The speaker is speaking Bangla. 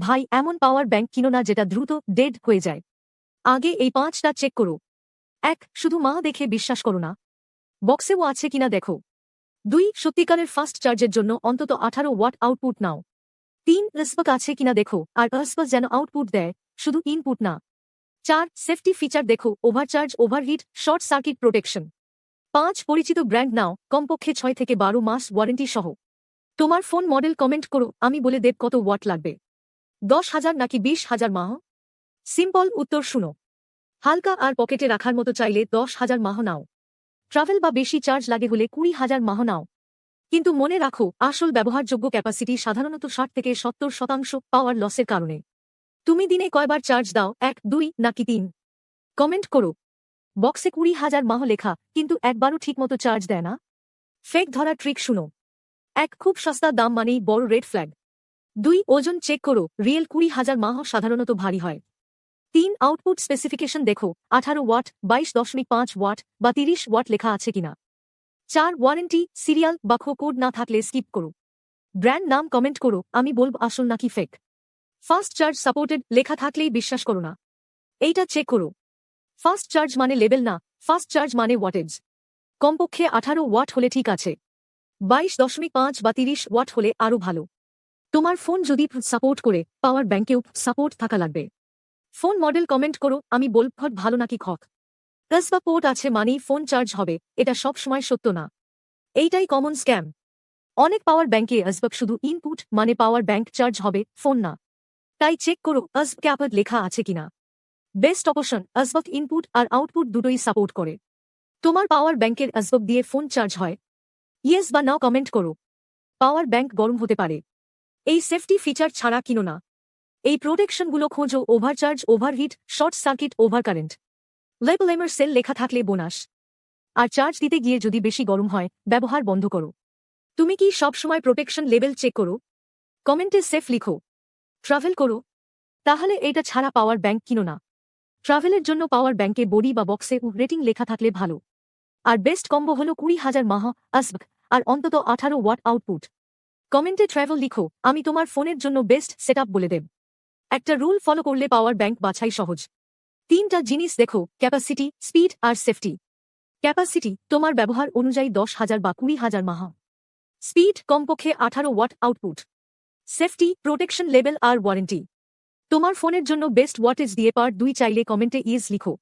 ভাই এমন পাওয়ার ব্যাংক কিনো না যেটা দ্রুত ডেড হয়ে যায়। আগে এই 5টা চেক করো। 1. শুধু মা দেখে বিশ্বাস করো না, বক্সেও আছে কিনা দেখো। 2. সত্যিকারের ফাস্ট চার্জের জন্য অন্তত 18 ওয়াট আউটপুট নাও। 3. রেসপক আছে কিনা দেখো, আর রেসপক যেন আউটপুট দেয়, শুধু ইনপুট না। 4. সেফটি ফিচার দেখো, overcharge, overheat, short circuit protection. 5. পরিচিত ব্র্যান্ড নাও, কমপক্ষে 6 থেকে 12 মাস ওয়ারেন্টি সহ। তোমার ফোন মডেল কমেন্ট করো, আমি বলে দেব কত ওয়াট লাগবে। 10,000 নাকি 20,000 মাহ? সিম্পল উত্তর শুনো। হালকা আর পকেটে রাখার মতো চাইলে 10,000 মাহ নাও। ট্রাভেল বা বেশি চার্জ লাগে হলে 20,000 মাহ নাও। কিন্তু মনে রাখো, আসল ব্যবহারযোগ্য ক্যাপাসিটি সাধারণত 60 থেকে 70% পাওয়ার লসের কারণে। তুমি দিনে কয়বার চার্জ দাও, 1, 2 নাকি 3? কমেন্ট করো। বক্সে 20,000 মাহ লেখা, কিন্তু একবারও ঠিকমতো চার্জ দেয় না। ফেক ধরা ট্রিক শুনো। 1. খুব সস্তা দাম মানেই বড় রেড ফ্ল্যাগ। 2. ওজন চেক করো, রিয়েল 20,000 মাহ সাধারণত ভারী হয়। 3. আউটপুট স্পেসিফিকেশন দেখো, 18 ওয়াট, 22.5 ওয়াট বা 30 ওয়াট লেখা আছে কিনা। 4. ওয়ারেন্টি, সিরিয়াল বা কোড না থাকলে স্কিপ করো। ব্র্যান্ড নাম কমেন্ট করো, আমি বলব আসল নাকি ফেক। ফাস্ট চার্জ সাপোর্টেড লেখা থাকলেই বিশ্বাস করো না। এইটা চেক করো। ফাস্ট চার্জ মানে লেভেল না, ফাস্ট চার্জ মানে ওয়াটেজ। কমপক্ষে 18 ওয়াট হলে ঠিক আছে। 22.5 বা 30 ওয়াট হলে আরও ভালো। তোমার ফোন যদি সাপোর্ট করে, পাওয়ার ব্যাংকেও সাপোর্ট থাকা লাগবে। ফোন মডেল কমেন্ট করো, আমি বলব ভালো নাকি খক। প্লাস বা পোর্ট আছে মানেই ফোন চার্জ হবে, এটা সব সময় সত্য না। এইটাই কমন স্ক্যাম। অনেক পাওয়ার ব্যাংকে আসবাব শুধু ইনপুট মানে পাওয়ার ব্যাংক চার্জ হবে, ফোন না। তাই চেক করো আসব ক্যাপার লেখা আছে কিনা। বেস্ট অপশন আসবাব ইনপুট আর আউটপুট দুটোই সাপোর্ট করে। তোমার পাওয়ার ব্যাংকের আসবাব দিয়ে ফোন চার্জ হয়? ইয়েস বা নাও কমেন্ট করো। পাওয়ার ব্যাংক গরম হতে পারে, এই সেফটি ফিচার ছাড়া কিনো না। এই প্রোটেকশনগুলো খোঁজো, overcharge, overheat, short circuit, overcurrent. Label এমার সেল লেখা থাকলে বোনাস। আর চার্জ দিতে গিয়ে যদি বেশি গরম হয়, ব্যবহার বন্ধ করো। তুমি কি সবসময় প্রোটেকশন লেভেল চেক করো? কমেন্টে সেফ লিখো। ট্রাভেল করো? তাহলে এটা ছাড়া পাওয়ার ব্যাংক কিনো না। ট্রাভেলের জন্য পাওয়ার ব্যাংকে বডি বা বক্সে রেটিং লেখা থাকলে ভালো। আর বেস্ট কম্বো হলো 20,000 মাহ আসব আর অন্তত 18 ওয়াট আউটপুট। কমেন্টে ট্রাভেল লিখো, আমি তোমার ফোনের জন্য বেস্ট সেটআপ বলে দেব। একটা রুল ফলো করলে পাওয়ার ব্যাংক বাছাই সহজ। 3টা জিনিস দেখো, ক্যাপাসিটি, স্পিড আর সেফটি। ক্যাপাসিটি তোমার ব্যবহার অনুযায়ী 10,000 বা 20,000 মাহ। স্পিড কমপক্ষে 18 watt output. Safety, protection level আর ওয়ারেন্টি। তোমার ফোনের জন্য বেস্ট ওয়াটেজ দিয়ে পার্ট 2 চাইলে কমেন্টে ইয়েস লিখো।